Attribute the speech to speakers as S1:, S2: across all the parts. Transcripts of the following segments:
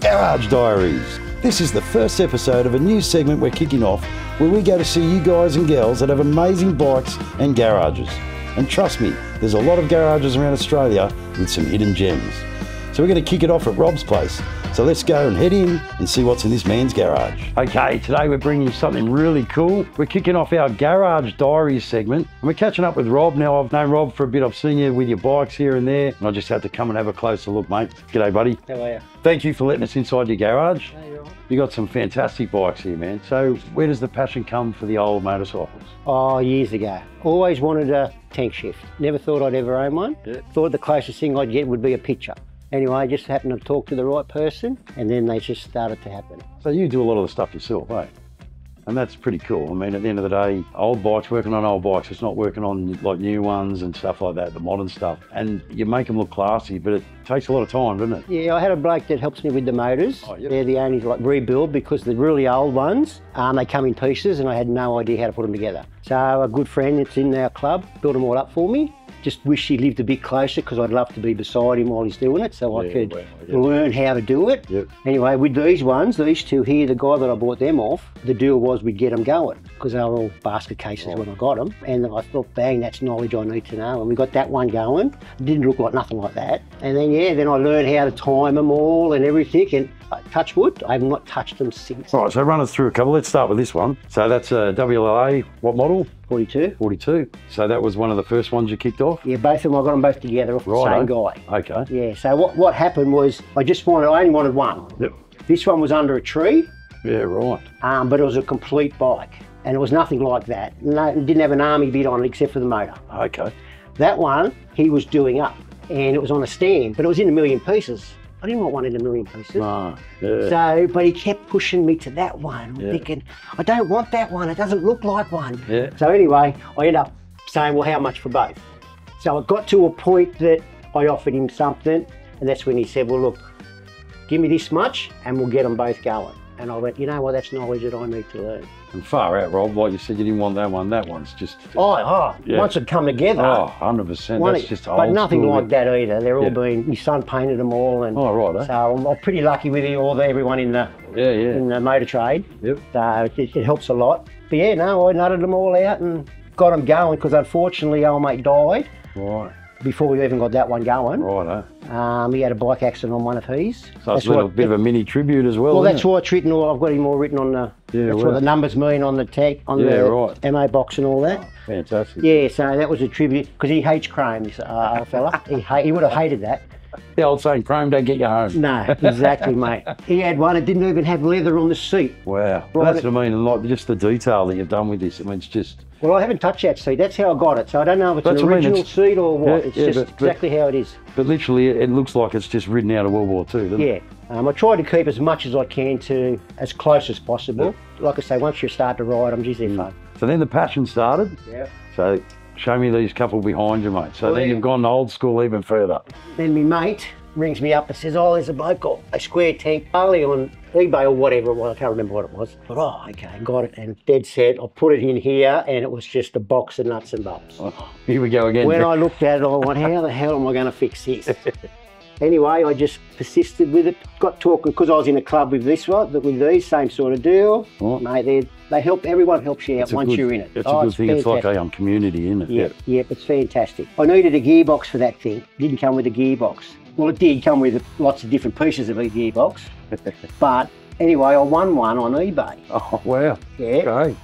S1: Garage Diaries. This is the first episode of a new segment we're kicking off where we go to see you guys and girls that have amazing bikes and garages. And trust me, there's a lot of garages around Australia with some hidden gems. So we're going to kick it off at Rob's place. So let's go and head in and see what's in this man's garage. Okay, today we're bringing you something really cool. We're kicking off our Garage Diaries segment and we're catching up with Rob. Now, I've known Rob for a bit. I've seen you with your bikes here and there and I just had to come and have a closer look, mate. G'day, buddy.
S2: How are you?
S1: Thank you for letting us inside your garage.
S2: Hey, you're right.
S1: You got some fantastic bikes here, man. So where does the passion come for the old motorcycles?
S2: Oh, years ago. Always wanted a tank shift. Never thought I'd ever own one.
S1: Yeah.
S2: Thought the closest thing I'd get would be a picture. Anyway, I just happened to talk to the right person and then they just started to happen.
S1: So you do a lot of the stuff yourself, eh? And that's pretty cool. I mean, at the end of the day, old bikes, working on old bikes, it's not working on like new ones and stuff like that, the modern stuff. And you make them look classy, but it takes a lot of time, doesn't it?
S2: Yeah, I had a bloke that helps me with the motors.
S1: Oh, yep.
S2: They're the only like rebuild because the really old ones, they come in pieces and I had no idea how to put them together. So a good friend that's in our club built them all up for me. Just wish he lived a bit closer because I'd love to be beside him while he's doing it so I could learn how to do it.
S1: Yep.
S2: Anyway, with these ones, these two here, the guy that I bought them off, the deal was we'd get them going because they were all basket cases when I got them. And I thought, bang, that's knowledge I need to know. And we got that one going. It didn't look like nothing like that. And then, yeah, then I learned how to time them all and everything. And touch wood, I have not touched them since.
S1: All right, so run us through a couple. Let's start with this one. So that's a WLA, what model?
S2: 42.
S1: 42. So that was one of the first ones you kicked off?
S2: Yeah, both of them, I got them both together off the same guy.
S1: Okay.
S2: Yeah, so what happened was I only wanted one.
S1: Yep.
S2: This one was under a tree.
S1: Yeah, right.
S2: But it was a complete bike and it was nothing like that. No, it didn't have an army bit on it except for the motor.
S1: Okay.
S2: That one, he was doing up and it was on a stand, but it was in a million pieces. I didn't want one in a million pieces.
S1: No, yeah.
S2: So, but he kept pushing me to that one. I'm thinking, I don't want that one. It doesn't look like one.
S1: Yeah.
S2: So anyway, I ended up saying, well, how much for both? So it got to a point that I offered him something and that's when he said, well, look, give me this much and we'll get them both going. And I went, you know what, that's knowledge that I need to learn.
S1: And far out, Rob, like you said, you didn't want that one. That one's just...
S2: Once it come together.
S1: Oh, 100%. That's just old
S2: But nothing
S1: school,
S2: like that either. They're all been, my son painted them all. And
S1: oh, right, eh?
S2: so I'm pretty lucky with everyone in the in the motor trade.
S1: Yep.
S2: So it helps a lot. But yeah, no, I nutted them all out and got them going because unfortunately old mate died.
S1: Right.
S2: Before we even got that one going.
S1: Right, eh?
S2: He had a bike accident on one of his.
S1: So it's a little bit of a mini tribute as well,
S2: that's why it's written, I've got him all written on the, that's what the numbers mean on the tag, on the MO box and all that.
S1: Oh, fantastic.
S2: Yeah, so that was a tribute, because he hates chrome, this old fella. He would have hated that.
S1: The old saying, chrome don't get you home.
S2: No, exactly, mate. He had one, it didn't even have leather on the seat.
S1: Wow. Well, that's what I mean, and like just the detail that you've done with this, I mean, it's just...
S2: Well, I haven't touched that seat, that's how I got it, so I don't know if it's an original seat or what, it's just exactly how it is.
S1: But literally, it looks like it's just ridden out of World War II, doesn't it?
S2: Yeah, I try to keep as much as I can to as close as possible. Yeah. Like I say, once you start to ride them, geez, they're fun.
S1: So then the passion started.
S2: Yeah.
S1: So show me these couple behind you, mate. So then you've gone old school even further.
S2: Then my mate rings me up and says, oh, there's a bloke got a square tank Harley on eBay or whatever it was, I can't remember what it was. But oh, okay, got it, and dead set, I put it in here and it was just a box of nuts and bolts.
S1: Oh, here we go again.
S2: When I looked at it, I went, how the hell am I going to fix this? Anyway, I just persisted with it, got talking, because I was in a club with this one, with these, same sort of deal. Oh. Mate, they help, everyone helps you out once you're in it.
S1: It's a good thing, fantastic. It's like a community, isn't it?
S2: Yeah, it's fantastic. I needed a gearbox for that thing, it didn't come with a gearbox. Well, it did come with lots of different pieces of a gearbox, but anyway, I won one on eBay.
S1: Oh, wow.
S2: Yeah,
S1: okay.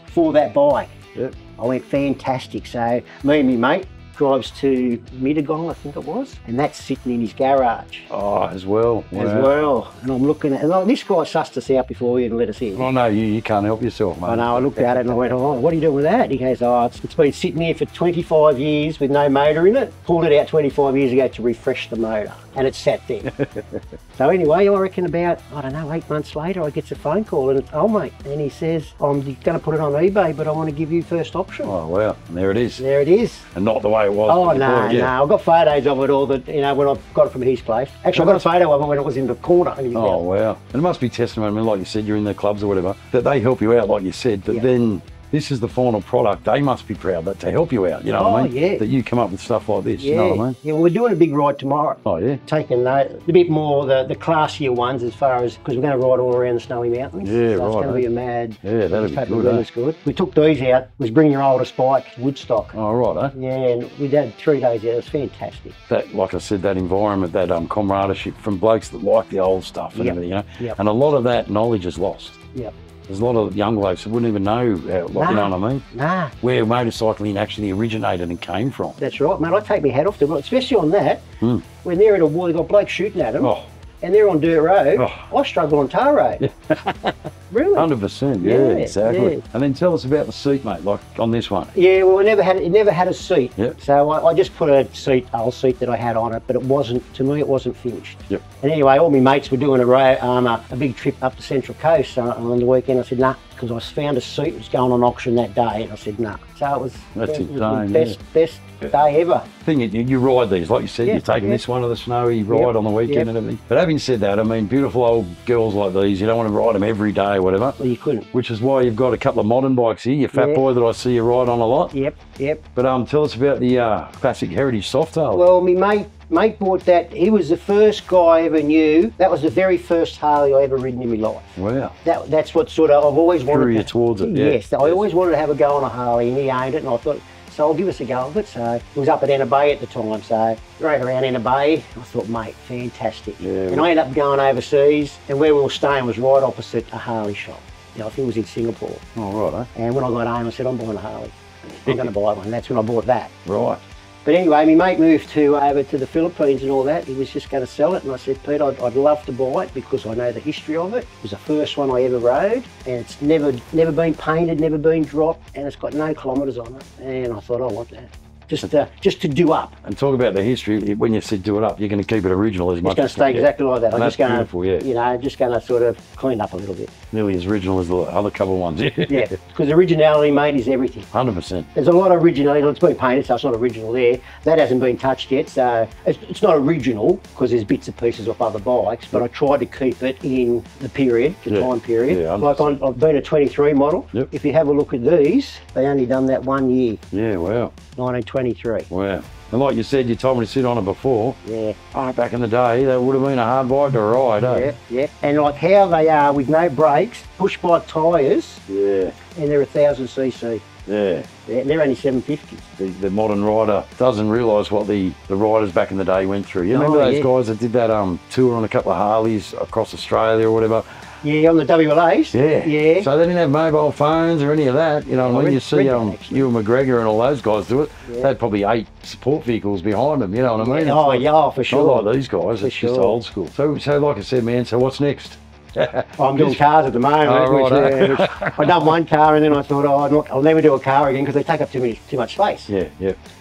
S2: For that bike.
S1: Yep.
S2: I went fantastic. So me and my mate drives to Mittagong, I think it was, and that's sitting in his garage.
S1: Oh, as well.
S2: Wow. As well. And I'm looking at it, and this guy sussed us out before he even let us in.
S1: Oh no, you can't help yourself, mate.
S2: I know, I looked at it and I went, oh, what are you doing with that? He goes, oh, it's been sitting here for 25 years with no motor in it. Pulled it out 25 years ago to refresh the motor, and it sat there. So anyway, I reckon about, I don't know, 8 months later, I get a phone call and it's, oh mate, and he says, I'm going to put it on eBay, but I want to give you first option.
S1: Oh wow, and there it is.
S2: There it is.
S1: And not the way it was.
S2: Oh no, I've got photos of it all that, you know, when I got it from his place. Actually, I got a photo of it when it was in the corner.
S1: Oh wow. And it must be testimony, I mean, like you said, you're in the clubs or whatever, that they help you out, like you said, but then this is the final product, they must be proud that to help you out, you know what I mean?
S2: Yeah.
S1: That you come up with stuff like this,
S2: Yeah.
S1: you know what I mean?
S2: Yeah, well, we're doing a big ride tomorrow.
S1: Oh, yeah?
S2: Taking a bit more the classier ones as far as, because we're going to ride all around the Snowy Mountains.
S1: Yeah,
S2: so
S1: right.
S2: it's going to be a mad...
S1: Yeah, that'll be
S2: hope the
S1: good,
S2: weather's good. We took these out, was bring your oldest bike, Woodstock.
S1: Oh, right, eh?
S2: Yeah, and we had 3 days out, it was fantastic.
S1: That, like I said, that environment, that camaraderie from blokes that like the old stuff and everything, you know?
S2: Yep.
S1: And a lot of that knowledge is lost.
S2: Yep.
S1: There's a lot of young blokes that wouldn't even know, you know what I mean?
S2: Nah.
S1: Where motorcycling actually originated and came from.
S2: That's right, mate. I take my hat off to them, especially on that. When they're at a wall, they've got blokes shooting at them.
S1: Oh.
S2: And they're on dirt road.
S1: Oh.
S2: I struggle on tar road. Really?
S1: 100%, yeah, exactly.
S2: Yeah.
S1: And then tell us about the seat, mate, like on this one.
S2: Yeah, well, it never had a seat.
S1: Yep.
S2: So I just put a old seat that I had on it, but it wasn't, to me, it wasn't finished.
S1: Yep.
S2: And anyway, all my mates were doing a big trip up the Central Coast on the weekend. I said, nah, because I found a seat that was going on auction that day, and I said, nah. So it was, the best day ever.
S1: Thing is, you ride these, like you said, you're taking this one to the snowy ride on the weekend and everything. But having said that, I mean, beautiful old girls like these, you don't want to ride them every day or whatever.
S2: Well, you couldn't.
S1: Which is why you've got a couple of modern bikes here, your Fat Boy that I see you ride on a lot.
S2: Yep.
S1: But tell us about the classic Heritage Softail.
S2: Well, my mate bought that. He was the first guy I ever knew. That was the very first Harley I ever ridden in my life.
S1: Wow.
S2: That's what sort of I've always wanted.
S1: Drew you towards it, yeah.
S2: Yes, I always wanted to have a go on a Harley, and he owned it, and I thought, so I'll give us a go of it. So it was up at Anna Bay at the time, so rode around Anna Bay. I thought, mate, fantastic. Yeah, and I ended up going overseas, and where we were staying was right opposite a Harley shop. I think it was in Singapore.
S1: Oh, right, eh?
S2: And when I got home, I said, I'm buying a Harley. I'm going to buy one. That's when I bought that.
S1: Right.
S2: But anyway, my mate moved over to the Philippines and all that. He was just going to sell it, and I said, Pete, I'd love to buy it because I know the history of it. It was the first one I ever rode, and it's never been painted, never been dropped, and it's got no kilometres on it. And I thought, I want that. Just to do up.
S1: And talk about the history. When you said do it up, you're going to keep it original as much as
S2: it's going to stay exactly like that.
S1: And
S2: I'm just going
S1: to,
S2: just going to sort of clean up a little bit.
S1: Nearly as original as the other couple of ones.
S2: Yeah, because originality, mate, is everything.
S1: 100%.
S2: There's a lot of originality. It's been painted, so it's not original there. That hasn't been touched yet, so it's not original because there's bits and pieces off other bikes, but I tried to keep it in the period, the time period.
S1: Yeah,
S2: like I've been a 23 model.
S1: Yep.
S2: If you have a look at these, they only done that 1 year.
S1: Yeah, wow.
S2: 1923.
S1: Wow. And like you said, you told me to sit on it before.
S2: Yeah.
S1: Oh, back in the day, that would have been a hard bike to ride, eh?
S2: Yeah. And like how they are with no brakes, push bike tyres.
S1: Yeah.
S2: And they're 1000cc.
S1: Yeah.
S2: They're only 750s.
S1: The modern rider doesn't realise what the riders back in the day went through. You remember those guys that did that tour on a couple of Harleys across Australia or whatever?
S2: Yeah, on the WLAs.
S1: Yeah. So they didn't have mobile phones or any of that. You know, when you see Ewan McGregor and all those guys do it, they had probably 8 support vehicles behind them. You know what I mean?
S2: Yeah, for sure.
S1: Not like these guys. It's just old school. So like I said, man. So what's next?
S2: I'm doing cars at the moment. I've done one car and then I thought, I'll never do a car again because they take up too much space.
S1: Yeah.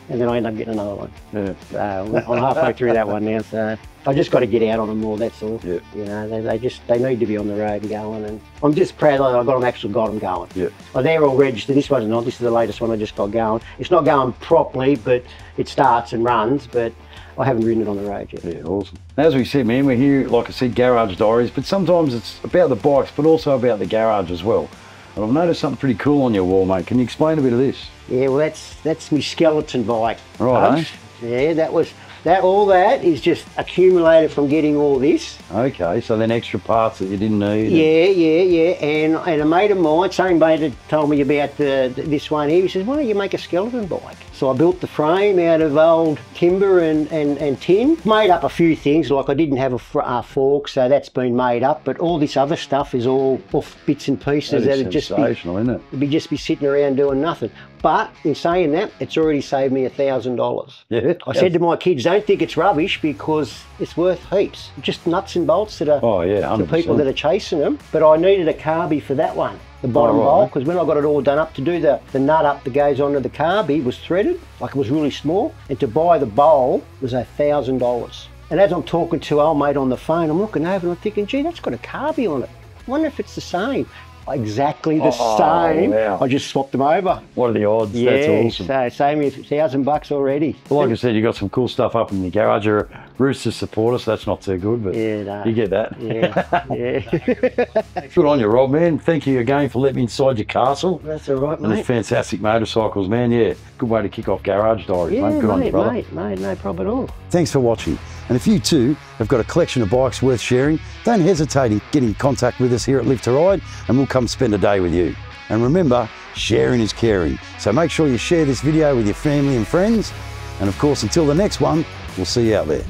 S2: And then I end up getting another one.
S1: Yeah.
S2: So I'm halfway through that one now. So I just got to get out on them more. That's all.
S1: Yeah.
S2: You know, they need to be on the road and going. And I'm just proud that I actually got them going.
S1: Yeah.
S2: Well, they're all registered. This one's not. This is the latest one I just got going. It's not going properly, but it starts and runs. But I haven't ridden it on the road yet.
S1: Yeah, awesome. As we said, man, we're here, like I said, Garage Diaries, but sometimes it's about the bikes, but also about the garage as well. And I've noticed something pretty cool on your wall, mate. Can you explain a bit of this?
S2: Yeah, well, that's my skeleton bike.
S1: Right,
S2: Yeah, all that is just accumulated from getting all this.
S1: Okay, so then extra parts that you didn't need.
S2: Yeah. And a mate of mine, same mate that told me about this one here, he says, why don't you make a skeleton bike? So I built the frame out of old timber and tin. Made up a few things, like I didn't have a fork, so that's been made up, but all this other stuff is all off bits and pieces that'd just be sitting around doing nothing. But in saying that, it's already saved me $1,000.
S1: Yeah.
S2: I said to my kids, don't think it's rubbish because it's worth heaps. Just nuts and bolts to the people that are chasing them. But I needed a carby for that one, the bottom bowl, because when I got it all done up to do the nut up that goes onto the carby was threaded, like it was really small, and to buy the bowl was $1,000. And as I'm talking to old mate on the phone, I'm looking over and I'm thinking, gee, that's got a carby on it. I wonder if it's the same. exactly the
S1: Oh,
S2: same.
S1: wow.
S2: I just swapped them over.
S1: What are the odds?
S2: Yeah,
S1: That's awesome.
S2: so same as $1,000 already.
S1: Well, like I said, you got some cool stuff up in the garage. Your roosters support us. That's not too good, but
S2: Yeah, no.
S1: you get that.
S2: Yeah, yeah.
S1: Good on you, Rob, man. Thank you again for letting me inside your castle.
S2: That's all right,
S1: And the
S2: mate.
S1: fantastic motorcycles, man. Yeah, good way to kick off Garage Diaries,
S2: Yeah,
S1: mate. Good on you, brother.
S2: mate, no problem at all.
S1: Thanks for watching. And if you too have got a collection of bikes worth sharing, don't hesitate in getting in contact with us here at Live to Ride, and we'll come spend a day with you. And remember, sharing is caring. So make sure you share this video with your family and friends. And of course, until the next one, we'll see you out there.